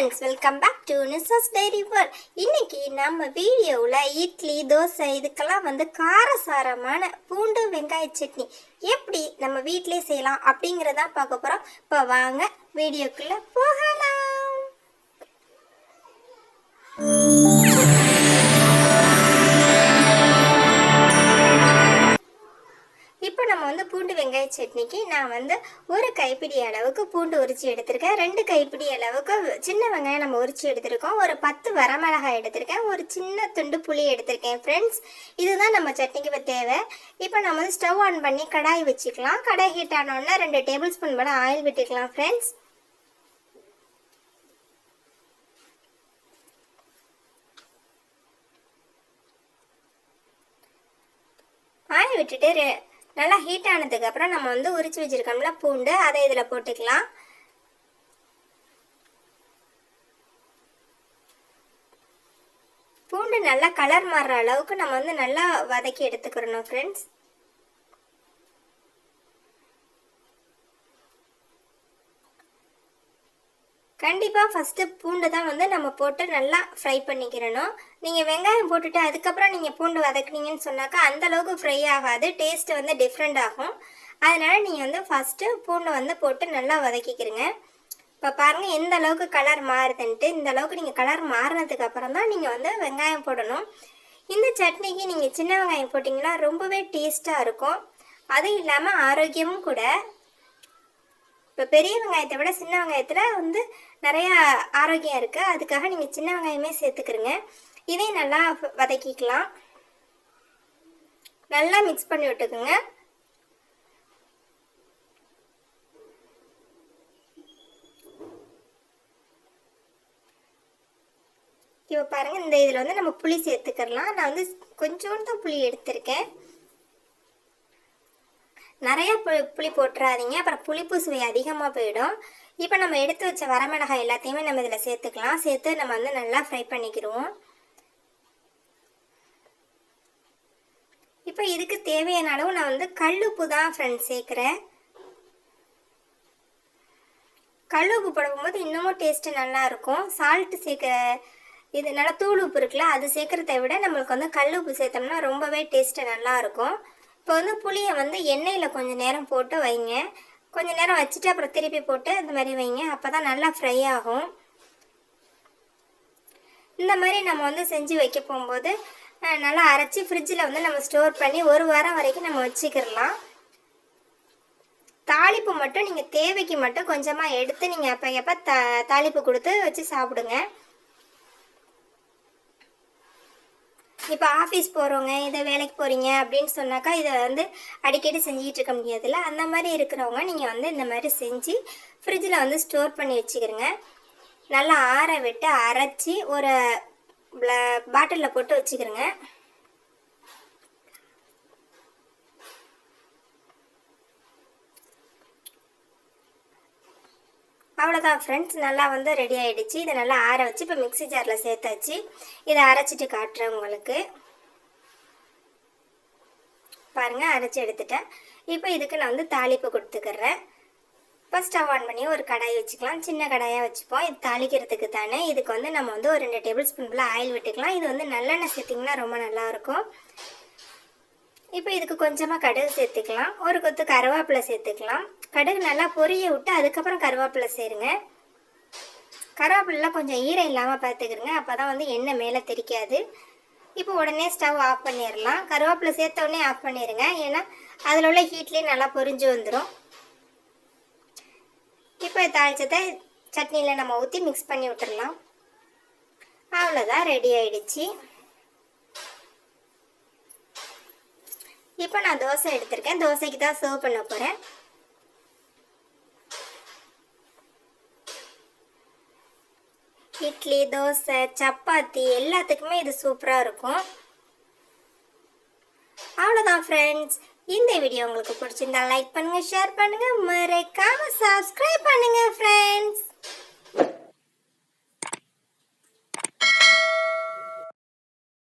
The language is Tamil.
friends, welcome back to Nissa's Dairy World. இன்னைக்கு நம்ம வீடியோவில் இட்லி தோசை இதுக்கெல்லாம் காரசாரமான பூண்டு வெங்காய சட்னி எப்படி நம்ம வீட்டிலே செய்யலாம் அப்படிங்கிறத பார்க்க போகிறோம். இப்போ வாங்க வீடியோக்குள்ளே போகலாம். இப்போ நம்ம பூண்டு வெங்காய சட்னிக்கு நான் ஒரு கைப்பிடி அளவுக்கு பூண்டு உரிச்சு எடுத்திருக்கேன். 2 கைப்பிடி அளவுக்கு சின்ன வெங்காயம் நம்ம உரிச்சு எடுத்திருக்கோம். ஒரு 10 வரமிளகாய் எடுத்திருக்கேன். ஒரு சின்ன துண்டு புளி எடுத்திருக்கேன். ஃப்ரெண்ட்ஸ், இதுதான் நம்ம சட்னிக்கு தேவை. இப்போ நம்ம ஸ்டவ் ஆன் பண்ணி கடாய் வச்சுக்கலாம். கடாய் ஹீட் ஆனோடனே 2 டேபிள் ஸ்பூன் போல ஆயில் விட்டுக்கலாம். ஃப்ரெண்ட்ஸ், ஆயில் விட்டுட்டு நல்லா ஹீட் ஆனதுக்கு அப்புறம் நம்ம உரிச்சு வச்சிருக்கோம்ல பூண்டு, அதை இதில் போட்டுக்கலாம். பூண்டு நல்லா கலர் மாறுற அளவுக்கு நம்ம நல்லா வதக்கி எடுத்துக்கிறோம். ஃப்ரெண்ட்ஸ், கண்டிப்பாக ஃபஸ்ட்டு பூண்டு தான் நம்ம போட்டு நல்லா ஃப்ரை பண்ணிக்கிறணும். நீங்கள் வெங்காயம் போட்டுட்டு அதுக்கப்புறம் நீங்கள் பூண்டு வதக்குனீங்கன்னு சொன்னாக்கா அந்தளவுக்கு ஃப்ரை ஆகாது, டேஸ்ட்டு டிஃப்ரெண்ட் ஆகும். அதனால் நீங்கள் ஃபஸ்ட்டு பூண்டு போட்டு நல்லா வதக்கிக்கிறங்க. இப்போ பாருங்கள் எந்த அளவுக்கு கலர் மாறுதுன்ட்டு. இந்த அளவுக்கு நீங்கள் கலர் மாறினதுக்கு அப்புறம் தான் நீங்கள் வெங்காயம் போடணும். இந்த சட்னிக்கு நீங்கள் சின்ன வெங்காயம் போட்டிங்கன்னா ரொம்பவே டேஸ்ட்டாக இருக்கும். அதுவும் இல்லாமல் ஆரோக்கியமும் கூட. இப்போ பெரிய வெங்காயத்தை விட சின்ன வெங்காயத்தில் நிறையா ஆரோக்கியம் இருக்குது. அதுக்காக நீங்கள் சின்ன வெங்காயமே சேர்த்துக்கிறங்க. இதையும் நல்லா வதக்கிக்கலாம். நல்லா மிக்ஸ் பண்ணி விட்டுக்குங்க. இப்போ பாருங்கள், இந்த இதில் நம்ம புளி சேர்த்துக்கலாம். நான் கொஞ்சோண்டு தான் புளி எடுத்திருக்கேன். நிறையா புளி போட்டுறாதீங்க, அப்புறம் புளிப்பு சுவை அதிகமாக போயிடும். இப்போ நம்ம எடுத்து வச்ச வரமிளகாய் எல்லாத்தையுமே நம்ம இதில் சேர்த்துக்கலாம். சேர்த்து நம்ம நல்லா ஃப்ரை பண்ணிக்கிடுவோம். இப்போ இதுக்கு தேவையான அளவு நான் கல்லுப்பு தான் ஃப்ரெண்ட்ஸ் சேர்க்குறேன். கல்லுப்பு போடும்போது இன்னமும் டேஸ்ட்டு நல்லாயிருக்கும். சால்ட்டு சேர்க்க இது நல்லா தூள் உப்பு இருக்குல்ல, அது சேர்க்குறத விட நம்மளுக்கு கல்லுப்பு சேர்த்தோம்னா ரொம்பவே டேஸ்ட்டு நல்லாயிருக்கும். இப்போ புளியை எண்ணெயில் கொஞ்சம் நேரம் போட்டு வைங்க. கொஞ்சம் நேரம் வச்சுட்டு அப்புறம் திருப்பி போட்டு இந்த மாதிரி வைங்க. அப்போ தான் நல்லா ஃப்ரை ஆகும். இந்த மாதிரி நம்ம செஞ்சு வைக்க போகும்போது நல்லா அரைச்சி ஃப்ரிட்ஜில் நம்ம ஸ்டோர் பண்ணி 1 வாரம் வரைக்கும் நம்ம வச்சுக்கிடலாம். தாளிப்பு மட்டும் நீங்கள் தேவைக்கு மட்டும் கொஞ்சமாக எடுத்து நீங்கள் எப்போ தாளிப்பு கொடுத்து வச்சு சாப்பிடுங்க. இப்போ ஆஃபீஸ் போகிறவங்க, இதை வேலைக்கு போகிறீங்க அப்படின்னு சொன்னாக்கா இதை அடிக்கடி செஞ்சுக்கிட்டு இருக்க முடியாதுல்ல. அந்த மாதிரி இருக்கிறவங்க நீங்கள் இந்த மாதிரி செஞ்சு ஃப்ரிட்ஜில் ஸ்டோர் பண்ணி வச்சுக்கிறங்க. நல்லா ஆற விட்டு அரைச்சி ஒரு பாட்டிலில் போட்டு வச்சுக்கிறங்க. அவ்வளோதான் ஃப்ரெண்ட்ஸ், நல்லா ரெடி ஆகிடுச்சு. இதை நல்லா ஆற வச்சு இப்போ மிக்ஸி ஜாரில் சேர்த்தாச்சு. இதை அரைச்சிட்டு காட்டுறேன் உங்களுக்கு. பாருங்கள், அரைச்சி எடுத்துட்டேன். இப்போ இதுக்கு நான் தாளிப்பு கொடுத்துக்கிறேன். இப்போ ஸ்டவ் ஆன் பண்ணி ஒரு கடாய் வச்சுக்கலாம். சின்ன கடாயாக வச்சுப்போம். இது தாளிக்கிறதுக்கு தானே. இதுக்கு நம்ம ஒரு 2 டேபிள் ஸ்பூன் போல் ஆயில் விட்டுக்கலாம். இது நல்லெண்ணெய் சேர்த்திங்கன்னா ரொம்ப நல்லாயிருக்கும். இப்போ இதுக்கு கொஞ்சமாக கடுகு சேர்த்துக்கலாம். ஒரு கொத்து கருவேப்பிலை சேர்த்துக்கலாம். கடுகு நல்லா பொரிய விட்டு அதுக்கப்புறம் கருவேப்பிலை சேருங்க. கருவேப்பிலாம் கொஞ்சம் ஈரம் இல்லாமல் பார்த்துக்கிறங்க. அப்போ தான் எண்ணெய் மேலே தெரிக்காது. இப்போ உடனே ஸ்டவ் ஆஃப் பண்ணிடலாம். கருவேப்பிலை சேர்த்த உடனே ஆஃப் பண்ணிடுங்க. ஏன்னா அதில் உள்ள ஹீட்லேயே நல்லா பொரிஞ்சு வந்துடும். இப்போ தாளிச்சதை சட்னியில் நம்ம ஊற்றி மிக்ஸ் பண்ணி விட்டுடலாம். அவ்வளோதான், ரெடி ஆயிடுச்சு. இப்போ நான் தோசை எடுத்திருக்கேன். தோசைக்கு தான் சர்வ் பண்ண போகிறேன். இட்லி, தோசை, சப்பாத்தி எல்லாத்துக்குமே இது சூப்பராக இருக்கும். அவ்வளோதான் ஃப்ரெண்ட்ஸ், இந்த வீடியோ உங்களுக்கு பிடிச்சிருந்தா லைக் பண்ணுங்கள், ஷேர் பண்ணுங்கள், மறக்காமல் சப்ஸ்கிரைப் பண்ணுங்கள் ஃப்ரெண்ட்ஸ்.